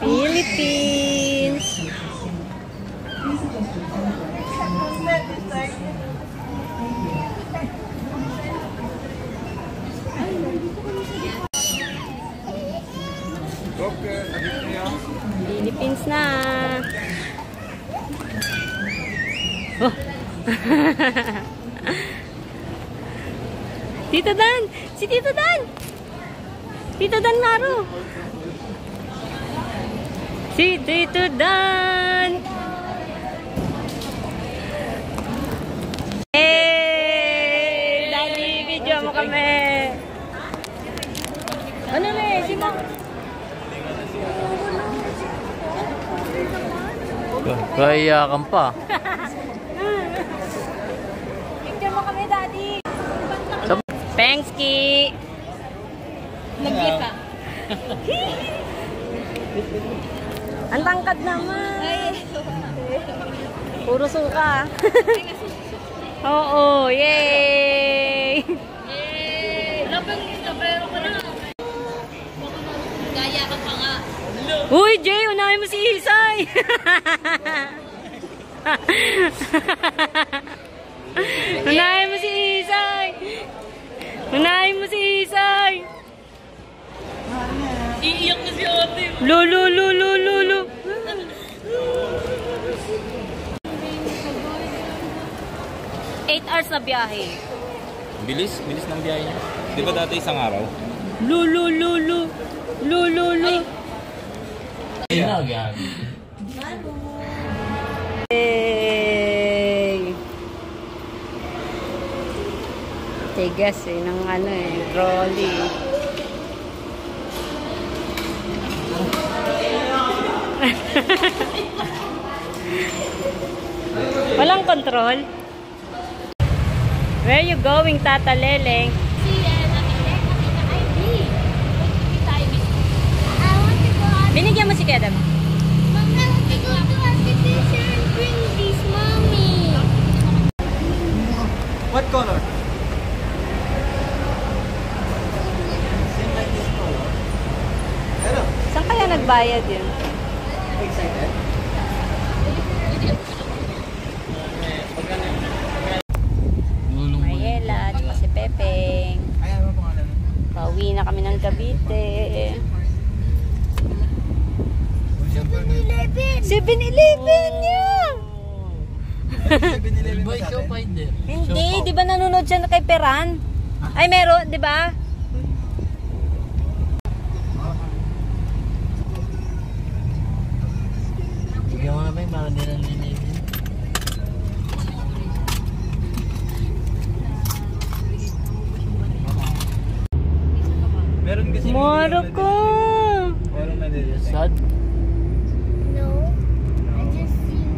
Philippines. Philippines na. Oh. Tito Dan! Si Tito Dan! Tito Dan Maru! Si Tito Dan! Hey! Daddy, video mo kami! Ano na eh? Sino? Kaya kan pa. Picture mo kami, Daddy! Pengski! Nag-gift ka? Ang tangkad naman! Puro suka! Oo! Yay! Yay! Wala pang isabero ka na. Gaya ka pa nga. Uy, Jay! Unahin mo si Isay! Unahin mo si Isay! Unahin mo si Isay! Iiyak na si ate. Lulu, lulu, lulu! 8 hours na biyahe. Bilis ng biyahe niya. Di ba dati isang araw? Lulu, lulu! Lulu, lulu! Yan. Hey! Tigas eh, ng ano eh, trolley. Walang control. Where you going, Tata Leleng? Binigyan mo si Kedam. What color? Saan kaya nagbayad yun? Excited? Mayela, di pa si Pepeng. Ay, ano pangalan? Pauwi na kami ng Cavite. 7-Eleven niya! 7-Eleven ba Show sa finder. Hindi, di ba nanonood siya kay Peran? Ay, meron, di ba? Bigyan mo na ba yung mga nilalilipin? Meron kasi Morocco! Meron na din. Sad? No, I just seen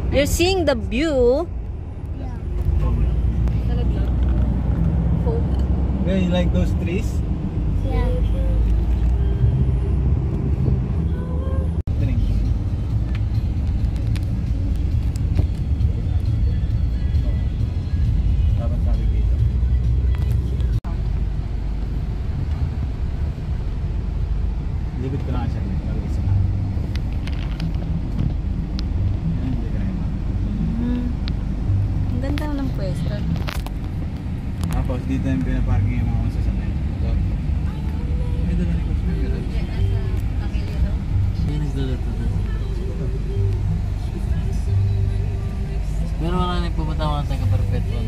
You're seeing the view. Yeah, you like those trees? yeah. Drink. Dapat sabi dito. Libit ko na siya. Nalagay sa kanan. Yan, hindi ka na yun. Ang ganda ng pwesto. Tapos dito yung pinaparking yung mga sasakyan. Ito. May dala ni Coach Miguel. Sino nagdadato doon? Pero wala na nagpupunta mga taga-perpetual.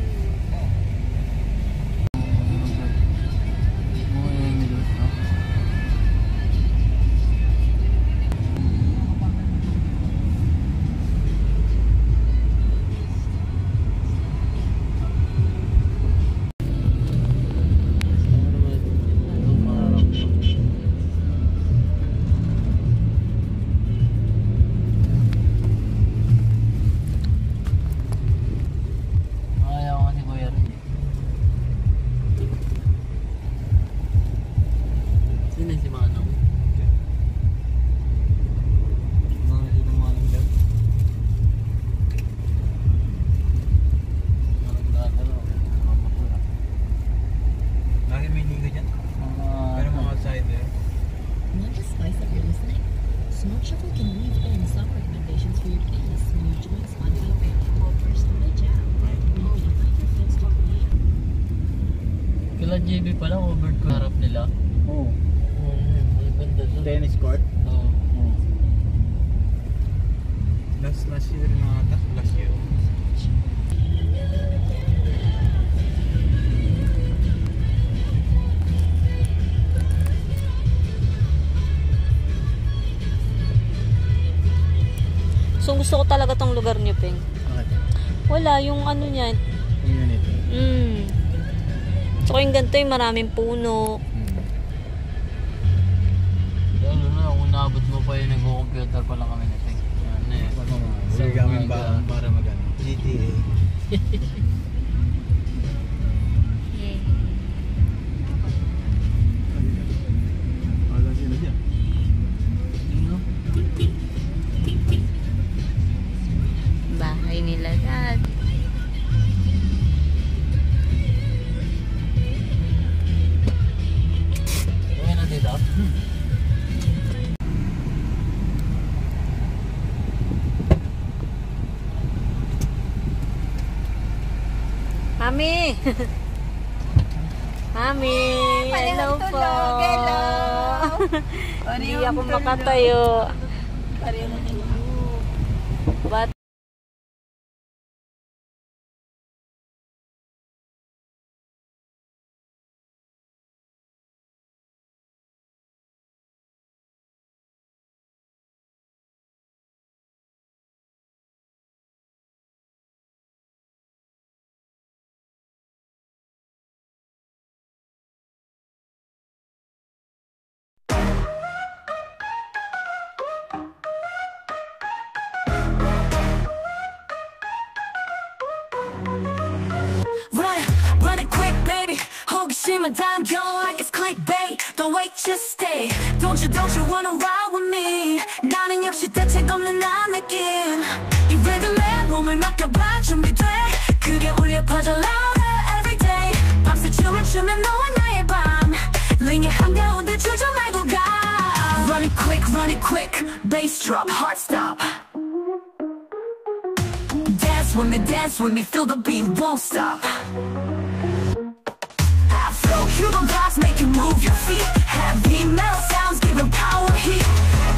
TV pala, covered ko harap nila. Oo. Ang ganda doon. Tennis court. Oo. Oo. Last year na ata. Last year. So gusto ko talaga tong lugar niyo, Peng. Bakit? Wala, yung ano niya. Unit. So yung ganito yung maraming puno. Ano na, kung naabot mo pa yung nag-computer pala kami na Peng. Ano eh. Sa gaming ba para magano? GTA. Wala sila dyan. Ano? Bahay nila, Dad. Okay na dito? Mami! Mami! Hello po! Hello! Hindi ako makatayo. But, Run it quick, baby. 호기심을 담겨 like it's clickbait. Don't wait, just stay. Don't you wanna ride with me? 나는 역시 대책 없는 난 느낌. 이 리듬에 몸을 맡겨봐 준비돼. 그게 울려 퍼져 louder every day. 밤새 춤을 추면 너와 나의 밤. 링의 한가운데 주저 말고 가. Run it quick, bass drop, heart stop. Dance with me, feel the beat, won't stop. Afro Cuban vibes make you move your feet. Heavy metal sounds giving power heat.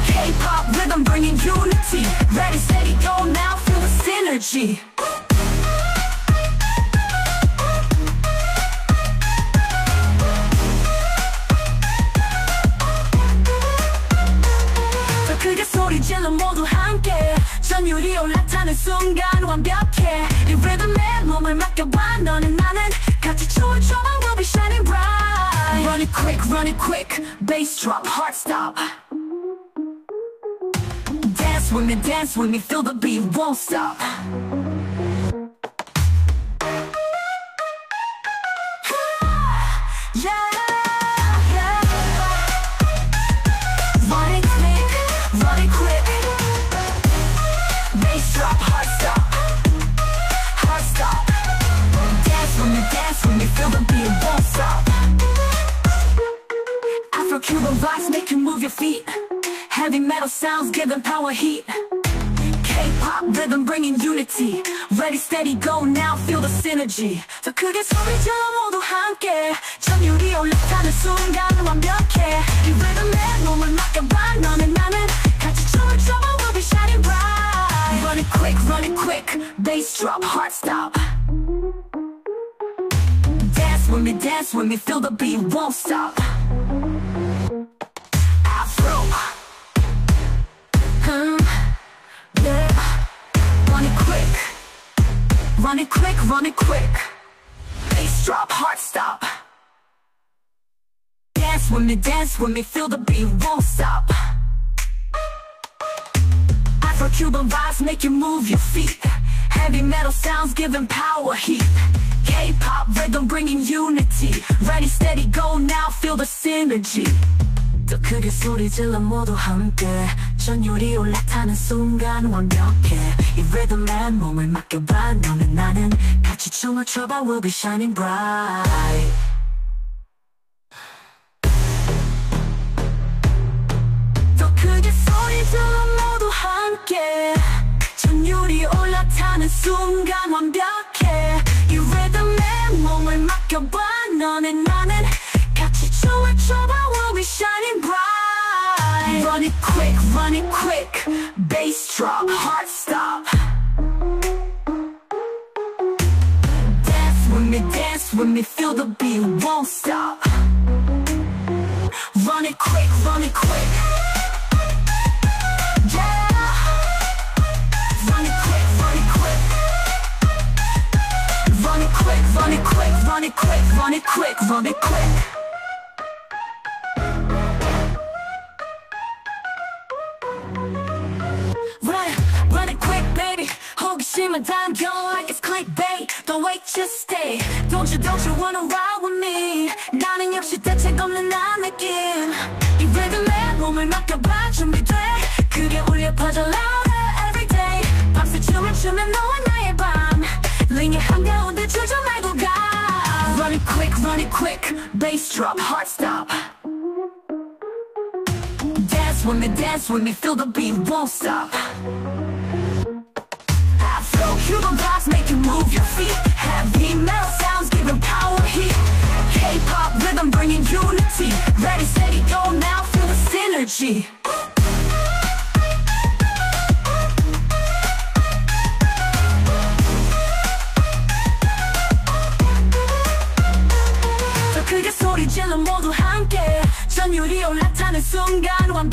K-pop rhythm bringing unity. Ready, steady, go now, feel the synergy. 더 크게 소리 질러 모두 함께. 전율이 올라타는 순간 완벽해. 이 리듬에 몸을 맡겨봐. 너는 나는 같이 춤을 춰봐. We'll be shining bright. Run it quick, bass drop, heart stop. Dance with me, feel the beat, won't stop. Yeah. Run it quick. Bass drop, heart stop. Heart stop. Dance with me, feel the beat, won't stop. Afro-Cuban vibes make you move your feet. Heavy metal sounds giving power heat. K-pop rhythm bringing unity. Ready, steady, go now, feel the synergy. 더 크게 소리 질러 모두 함께. 전율이 올라타는 순간 완벽해. 이 리듬에 몸을 맡겨봐. 너는 나는 같이 춤을 춰봐. We'll be shining bright. Run it quick, bass drop, heart stop. Dance with me, feel the beat, won't stop. Afro. Yeah. Run it quick. Bass drop, heart stop. Dance with me, feel the beat, won't stop. Afro-Cuban vibes make you move your feet. Heavy metal sounds giving power heat. K-pop rhythm bringing unity. Ready, steady, go now, feel the synergy. 더 크게 소리 질러 모두 함께. 전율이 올라타는 순간 완벽해. 이 리듬에 몸을 맡겨봐. 너는 나는 같이 춤을 춰봐. We'll be shining bright. 더 크게 소리 질러 모두 함께. 전율이 올라타는 순간 완벽해. 이 리듬에 몸을 맡겨봐. 너는 나는 trouble will be shining bright. Run it quick, bass drop, heart stop. Dance with me, feel the beat, won't stop. Run it quick, yeah. Run it quick, run it quick. Run it quick, run it quick, run it quick, run it quick, run it quick. Run it quick, baby. 호기심을 당겨 like it's clickbait. Don't wait, just stay. Don't you wanna ride with me? 나는 역시 대책 없는 난 느낌. 이 리듬에 몸을 맡겨봐 준비돼. 그게 울려 퍼져 louder everyday. 밤새 춤을 추면 너와 나의 밤. 링의 한가운데 주저 말고 가. Run it quick, bass drop, heart stop. Dance with me, feel the beat, won't stop. Afro Cuban vibes make you move your feet. Heavy metal sounds giving power heat. K-pop rhythm bringing unity. Ready, steady, go now, feel the synergy. 더 크게 소리 질러 모두 함께 전율이 올라타는 순간 완벽